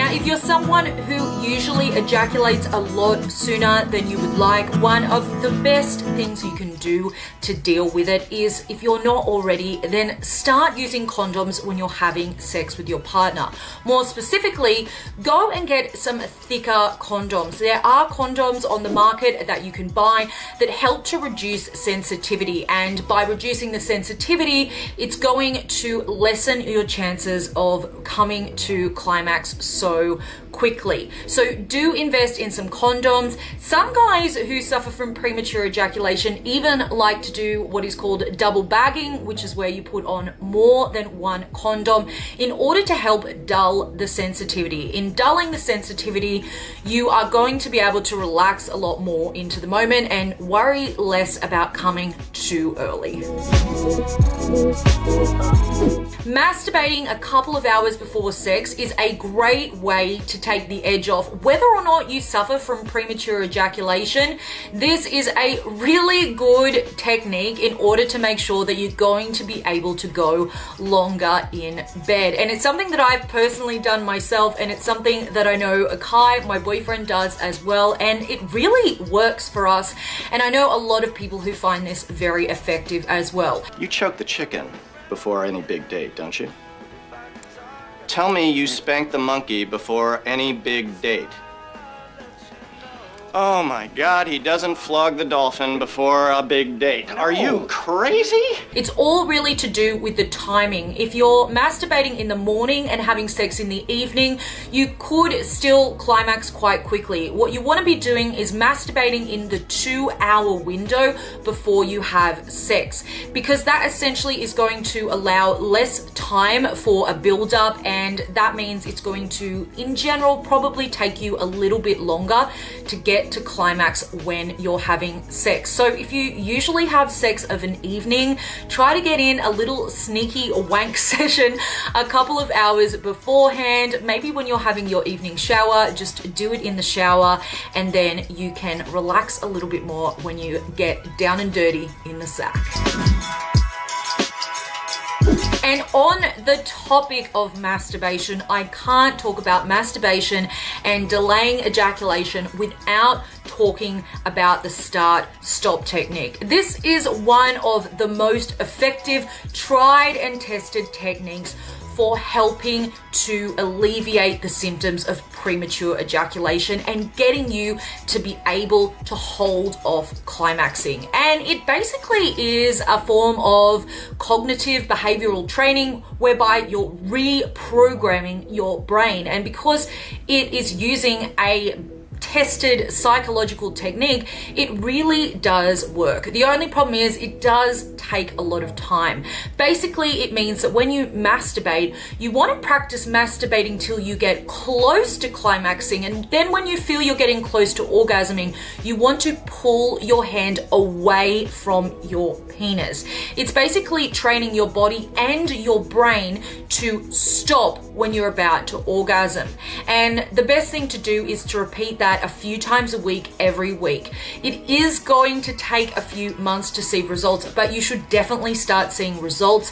Now, if you're someone who usually ejaculates a lot sooner than you would like, one of the best things you can do to deal with it is, if you're not already, then start using condoms when you're having sex with your partner. More specifically, go and get some thicker condoms. There are condoms on the market that you can buy that help to reduce sensitivity, and by reducing the sensitivity, it's going to lessen your chances of coming to climax so quickly. So do invest in some condoms. Some guys who suffer from premature ejaculation even like to do what is called double bagging, which is where you put on more than one condom in order to help dull the sensitivity. In dulling the sensitivity, you are going to be able to relax a lot more into the moment and worry less about coming too early. Masturbating a couple of hours before sex is a great way to take the edge off. Whether or not you suffer from premature ejaculation, this is a really good technique in order to make sure that you're going to be able to go longer in bed. And it's something that I've personally done myself, and it's something that I know Kai, my boyfriend, does as well, and it really works for us. And I know a lot of people who find this very effective as well. You choke the chicken before any big date, don't you? Tell me you spank the monkey before any big date. Oh my God, he doesn't flog the dolphin before a big date. No. Are you crazy? It's all really to do with the timing. If you're masturbating in the morning and having sex in the evening, you could still climax quite quickly. What you want to be doing is masturbating in the 2-hour window before you have sex, because that essentially is going to allow less time for a build-up, and that means it's going to, in general, probably take you a little bit longer to get to climax when you're having sex. So if you usually have sex of an evening, try to get in a little sneaky wank session a couple of hours beforehand. Maybe when you're having your evening shower, just do it in the shower, and then you can relax a little bit more when you get down and dirty in the sack. And on the topic of masturbation, I can't talk about masturbation and delaying ejaculation without talking about the start-stop technique. This is one of the most effective, tried and tested techniques for helping to alleviate the symptoms of premature ejaculation and getting you to be able to hold off climaxing. And it basically is a form of cognitive behavioral training whereby you're reprogramming your brain. And because it is using a tested psychological technique, it really does work. The only problem is it does take a lot of time. Basically, it means that when you masturbate, you want to practice masturbating till you get close to climaxing, and then when you feel you're getting close to orgasming, you want to pull your hand away from your penis. It's basically training your body and your brain to stop when you're about to orgasm. And the best thing to do is to repeat that a few times a week, every week. It is going to take a few months to see results, but you should definitely start seeing results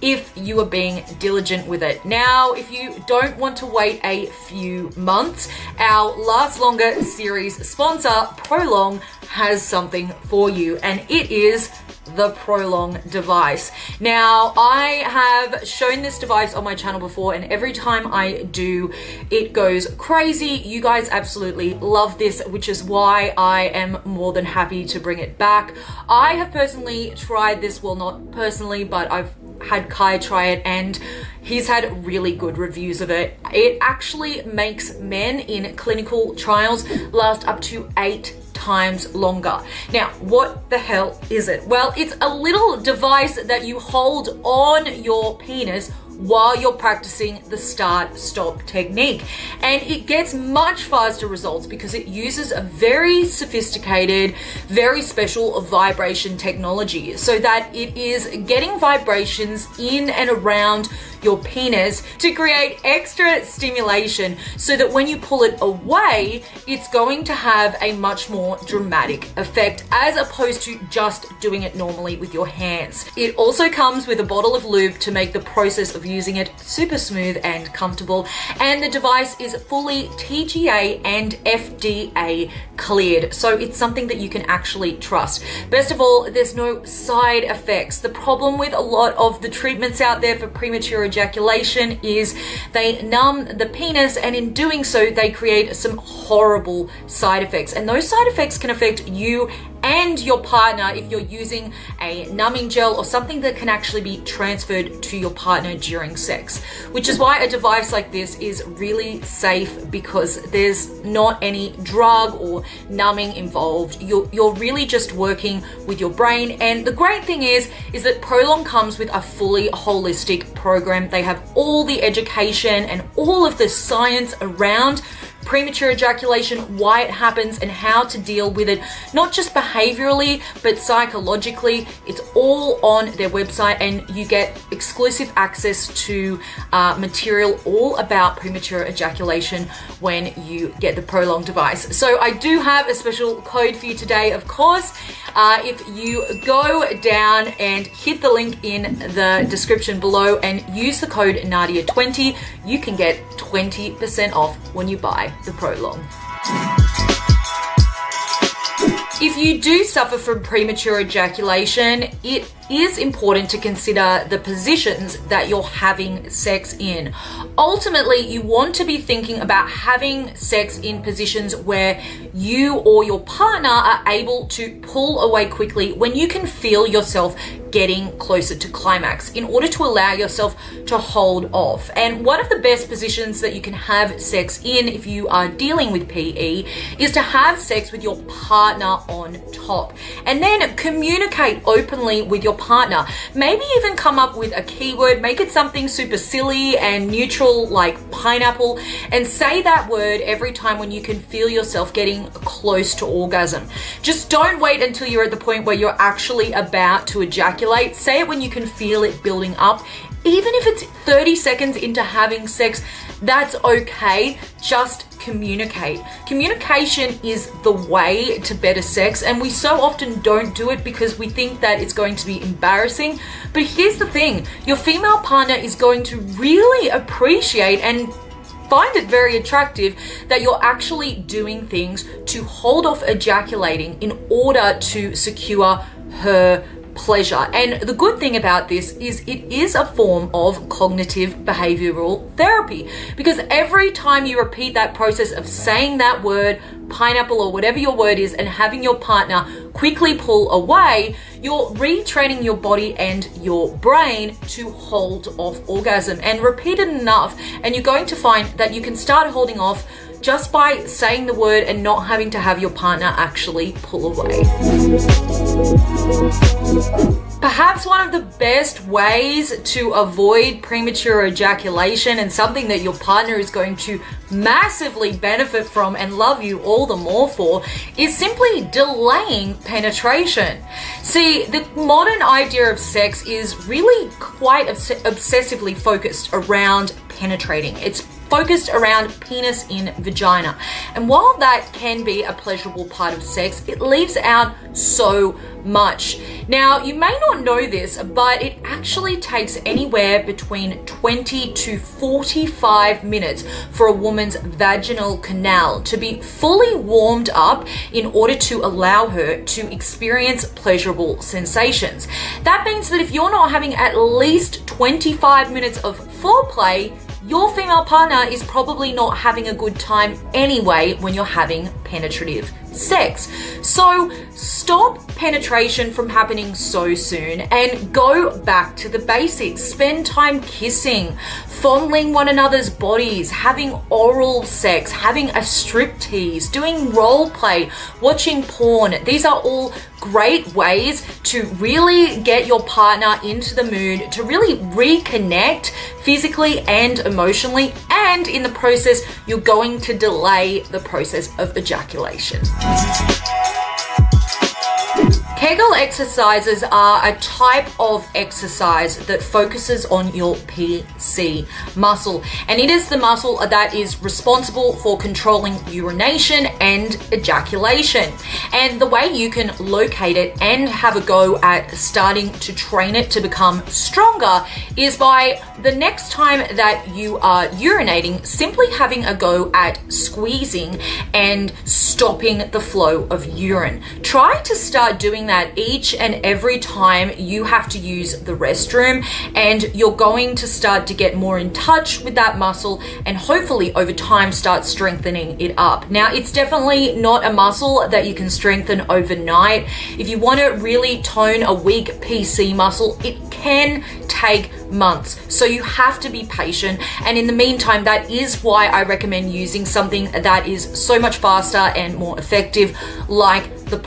if you are being diligent with it. Now, if you don't want to wait a few months, our Last Longer series sponsor, Prolong, has something for you, and it is the Prolong device. Now, I have shown this device on my channel before, and every time I do, it goes crazy. You guys absolutely love this, which is why I am more than happy to bring it back. I have personally tried this, well, not personally, but I've had Kai try it, and he's had really good reviews of it. It actually makes men in clinical trials last up to 8 times longer. Now, what the hell is it? Well, it's a little device that you hold on your penis while you're practicing the start-stop technique. And it gets much faster results because it uses a very sophisticated, very special vibration technology so that it is getting vibrations in and around your penis to create extra stimulation so that when you pull it away, it's going to have a much more dramatic effect as opposed to just doing it normally with your hands. It also comes with a bottle of lube to make the process of using it super smooth and comfortable, and the device is fully TGA and FDA cleared, so it's something that you can actually trust. Best of all, there's no side effects. The problem with a lot of the treatments out there for premature ejaculation is they numb the penis, and in doing so they create some horrible side effects, and those side effects can affect you and your partner if you're using a numbing gel or something that can actually be transferred to your partner during sex, which is why a device like this is really safe, because there's not any drug or numbing involved. You're really just working with your brain, and the great thing is that Prolong comes with a fully holistic program. They have all the education and all of the science around premature ejaculation, why it happens and how to deal with it, not just behaviorally but psychologically. It's all on their website, and you get exclusive access to material all about premature ejaculation when you get the Prolong device. So I do have a special code for you today, of course. If you go down and hit the link in the description below and use the code Nadia20, you can get 20% off when you buy the Prolong. If you do suffer from premature ejaculation, it is important to consider the positions that you're having sex in. Ultimately, you want to be thinking about having sex in positions where you or your partner are able to pull away quickly when you can feel yourself getting closer to climax, in order to allow yourself to hold off. And one of the best positions that you can have sex in if you are dealing with PE is to have sex with your partner on top, and then communicate openly with your partner. Maybe even come up with a keyword, make it something super silly and neutral like pineapple, and say that word every time when you can feel yourself getting close to orgasm. Just don't wait until you're at the point where you're actually about to ejaculate. Say it when you can feel it building up. Even if it's 30 seconds into having sex, that's okay. Just communicate. Communication is the way to better sex, and we so often don't do it because we think that it's going to be embarrassing. But here's the thing, your female partner is going to really appreciate and find it very attractive that you're actually doing things to hold off ejaculating in order to secure her pleasure. And the good thing about this is it is a form of cognitive behavioral therapy, because every time you repeat that process of saying that word, pineapple or whatever your word is, and having your partner quickly pull away, you're retraining your body and your brain to hold off orgasm. And repeat it enough and you're going to find that you can start holding off just by saying the word and not having to have your partner actually pull away. Perhaps one of the best ways to avoid premature ejaculation, and something that your partner is going to massively benefit from and love you all the more for, is simply delaying penetration. See, the modern idea of sex is really quite obsessively focused around penetrating. It's focused around penis in vagina. And while that can be a pleasurable part of sex, it leaves out so much. Now, you may not know this, but it actually takes anywhere between 20 to 45 minutes for a woman's vaginal canal to be fully warmed up in order to allow her to experience pleasurable sensations. That means that if you're not having at least 25 minutes of foreplay, your female partner is probably not having a good time anyway when you're having penetrative sex. So stop penetration from happening so soon and go back to the basics. Spend time kissing, fondling one another's bodies, having oral sex, having a striptease, doing role play, watching porn. These are all great ways to really get your partner into the mood, to really reconnect physically and emotionally, and in the process, you're going to delay the process of ejaculation. Kegel exercises are a type of exercise that focuses on your PC muscle, and it is the muscle that is responsible for controlling urination and ejaculation. And the way you can locate it and have a go at starting to train it to become stronger is by the next time that you are urinating, simply having a go at squeezing and stopping the flow of urine. Try to start doing that each and every time you have to use the restroom, and you're going to start to get more in touch with that muscle and hopefully over time start strengthening it up. Now, it's definitely not a muscle that you can strengthen overnight. If you want to really tone a weak PC muscle, it can take months. So you have to be patient. And in the meantime, that is why I recommend using something that is so much faster and more effective, like the